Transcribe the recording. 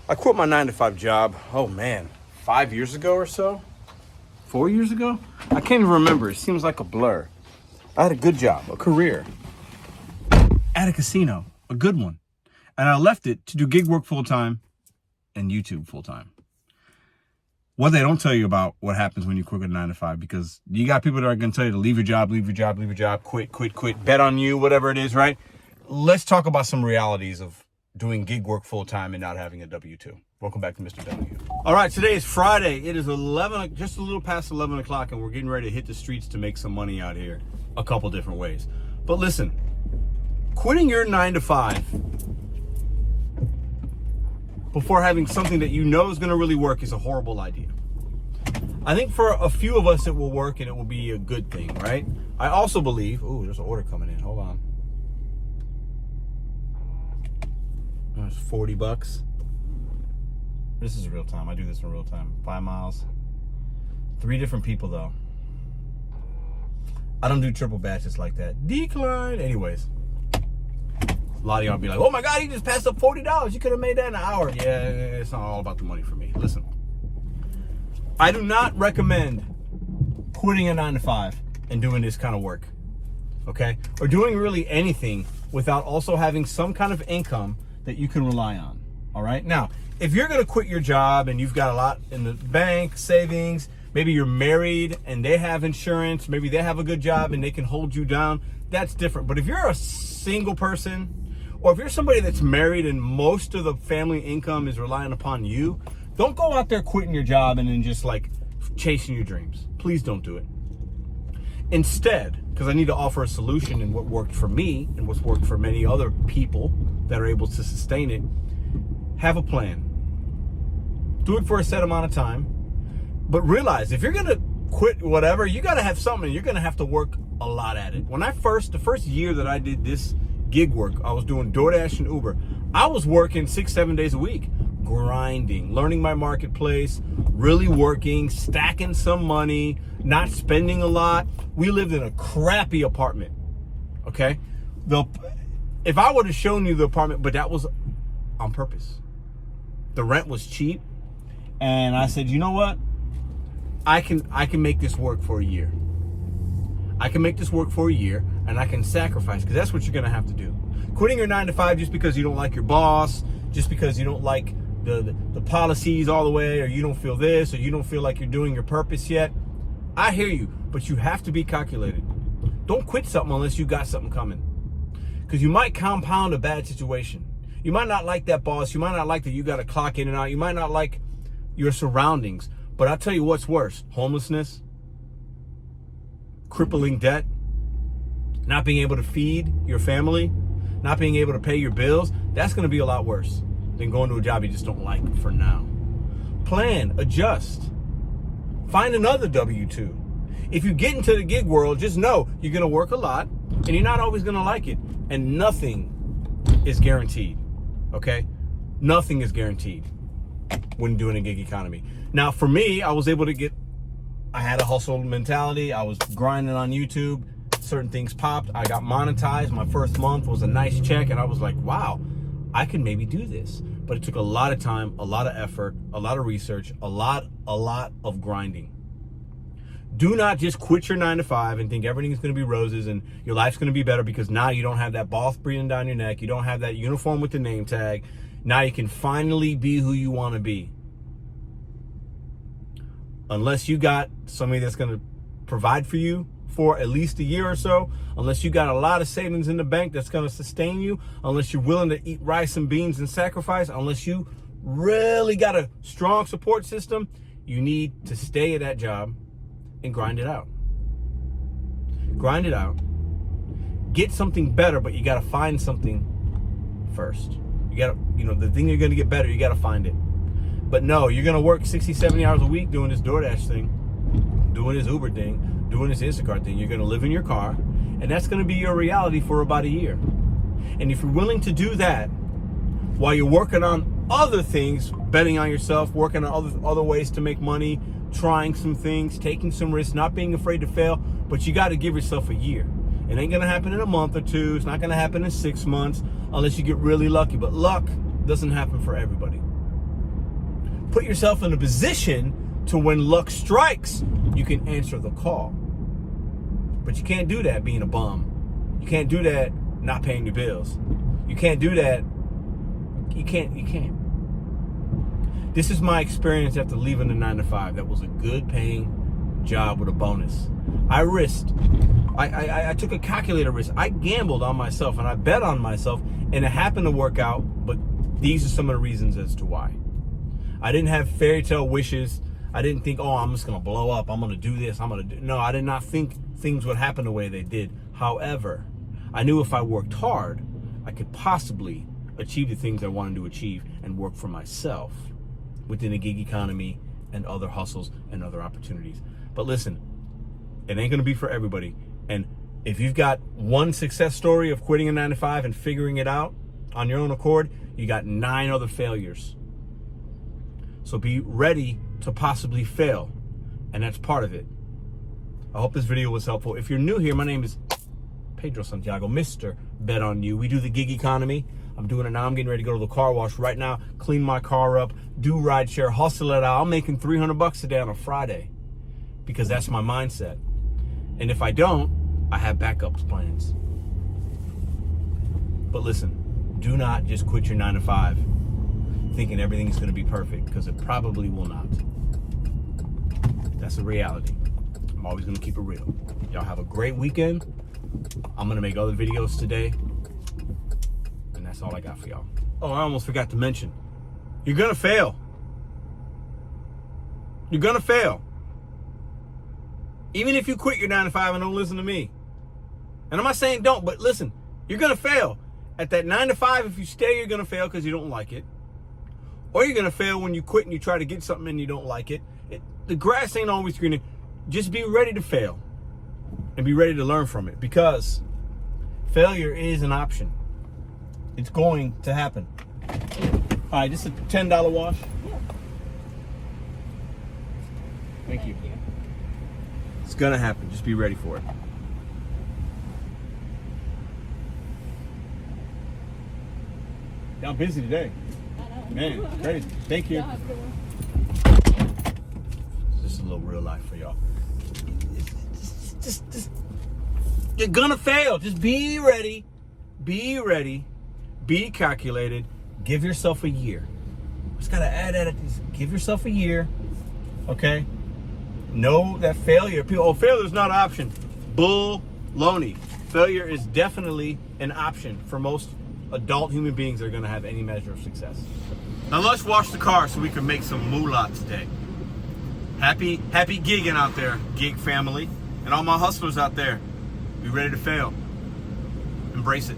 I quit my 9-to-5 job, oh man, 5 years ago or so? 4 years ago? I can't even remember. It seems like a blur. I had a good job, a career at a casino, a good one. And I left it to do gig work full-time and YouTube full-time. What they don't tell you about what happens when you quit a 9-to-5, because you got people that are going to tell you to leave your job, quit, bet on you, whatever it is, right? Let's talk about some realities of doing gig work full-time and not having a W-2. Welcome back to Mr. W. All right, today is Friday. It is just a little past 11 o'clock, and we're getting ready to hit the streets to make some money out here a couple different ways. But listen, quitting your 9-to-5 before having something that you know is going to really work is a horrible idea. I think for a few of us it will work and it will be a good thing, right? I also believe, there's an order coming in. Hold on. There's $40. This is real time. I do this in real time. 5 miles. 3 different people though. I don't do triple batches like that. Decline. Anyways. A lot of y'all be like, oh my God, he just passed up $40. You could have made that in an hour. Yeah, it's not all about the money for me. Listen, I do not recommend quitting a 9-to-5 and doing this kind of work, okay? Or doing really anything without also having some kind of income that you can rely on, all right? Now, if you're gonna quit your job and you've got a lot in the bank, savings, maybe you're married and they have insurance, maybe they have a good job and they can hold you down, that's different. But if you're a single person, or if you're somebody that's married and most of the family income is relying upon you, don't go out there quitting your job and then just like chasing your dreams. Please don't do it. Instead, because I need to offer a solution in what worked for me and what's worked for many other people that are able to sustain it, have a plan. Do it for a set amount of time. But realize if you're going to quit whatever, you got to have something. You're going to have to work a lot at it. When the first year that I did this gig work, I was doing DoorDash and Uber. I was working 6-7 days a week, grinding, learning my marketplace, really working, stacking some money, not spending a lot. We lived in a crappy apartment, okay? If I would have shown you the apartment, but that was on purpose. The rent was cheap, and I said, you know what? I can make this work for a year. I can make this work for a year, and I can sacrifice, because that's what you're going to have to do. Quitting your 9-to-5 just because you don't like your boss, just because you don't like the policies all the way, or you don't feel this, or you don't feel like you're doing your purpose yet. I hear you, but you have to be calculated. Don't quit something unless you got something coming, because you might compound a bad situation. You might not like that boss. You might not like that you got to clock in and out. You might not like your surroundings, but I'll tell you what's worse: homelessness, crippling debt, not being able to feed your family, not being able to pay your bills. That's going to be a lot worse than going to a job you just don't like for now. Plan, adjust, find another W-2. If you get into the gig world, just know you're going to work a lot and you're not always going to like it, and nothing is guaranteed, okay? Nothing is guaranteed when doing a gig economy. Now, for me, I had a hustle mentality. I was grinding on YouTube. Certain things popped. I got monetized. My first month was a nice check, and I was like, wow, I can maybe do this. But it took a lot of time, a lot of effort, a lot of research, a lot of grinding. Do not just quit your 9-to-5 and think everything's going to be roses and your life's going to be better because now you don't have that boss breathing down your neck. You don't have that uniform with the name tag. Now you can finally be who you want to be. Unless you got somebody that's going to provide for you for at least a year or so, unless you got a lot of savings in the bank that's going to sustain you, unless you're willing to eat rice and beans and sacrifice, unless you really got a strong support system, you need to stay at that job and grind it out. Grind it out. Get something better, but you got to find something first. You got to, the thing you're going to get better, you got to find it. But no, you're going to work 60, 70 hours a week doing this DoorDash thing, doing this Uber thing, doing this Instacart thing. You're going to live in your car, and that's going to be your reality for about a year. And if you're willing to do that while you're working on other things, betting on yourself, working on other ways to make money, trying some things, taking some risks, not being afraid to fail, but you got to give yourself a year. It ain't going to happen in a month or two. It's not going to happen in 6 months unless you get really lucky. But luck doesn't happen for everybody. put yourself in a position to when luck strikes, you can answer the call. But you can't do that being a bum. You can't do that not paying your bills. You can't do that. You can't. This is my experience after leaving the 9-to-5. That was a good paying job with a bonus. I risked. I took a calculated risk. I gambled on myself and I bet on myself, and it happened to work out, but these are some of the reasons as to why. I didn't have fairy tale wishes. I didn't think, oh, I'm just going to blow up. I'm going to do this. No, I did not think things would happen the way they did. However, I knew if I worked hard, I could possibly achieve the things I wanted to achieve and work for myself within the gig economy and other hustles and other opportunities. But listen, it ain't going to be for everybody. And if you've got one success story of quitting a 9-to-5 and figuring it out on your own accord, you got 9 other failures. So be ready to possibly fail, and that's part of it. I hope this video was helpful. If you're new here, my name is Pedro Santiago, Mr. Bet on You. We do the gig economy. I'm doing it now. I'm getting ready to go to the car wash right now, clean my car up, do ride share, hustle it out. I'm making $300 a day on a Friday because that's my mindset. And if I don't, I have backup plans. But listen, do not just quit your 9-to-5 thinking everything's going to be perfect, because it probably will not. That's the reality. I'm always going to keep it real. Y'all have a great weekend. I'm going to make other videos today. And that's all I got for y'all. Oh, I almost forgot to mention. You're going to fail. You're going to fail. Even if you quit your 9-to-5 and don't listen to me. And I'm not saying don't, but listen, you're going to fail. At that 9-to-5, if you stay, you're going to fail because you don't like it. Or you're going to fail when you quit and you try to get something and you don't like it. The grass ain't always greener. Just be ready to fail and be ready to learn from it, because failure is an option. It's going to happen. All right, this is a $10 wash. Yeah. Thank you. It's going to happen. Just be ready for it. Y'all busy today. Man, crazy. Thank you. Just a little real life for y'all. Just, you're gonna fail. Just be ready. Be ready. Be calculated. Give yourself a year. Just gotta add at it. Give yourself a year. Okay? Know that failure. Failure is not an option. Bull-loney. Failure is definitely an option for most adult human beings that are going to have any measure of success. Now let's wash the car so we can make some moolah today. Happy gigging out there, gig family, and all my hustlers out there. Be ready to fail. Embrace it.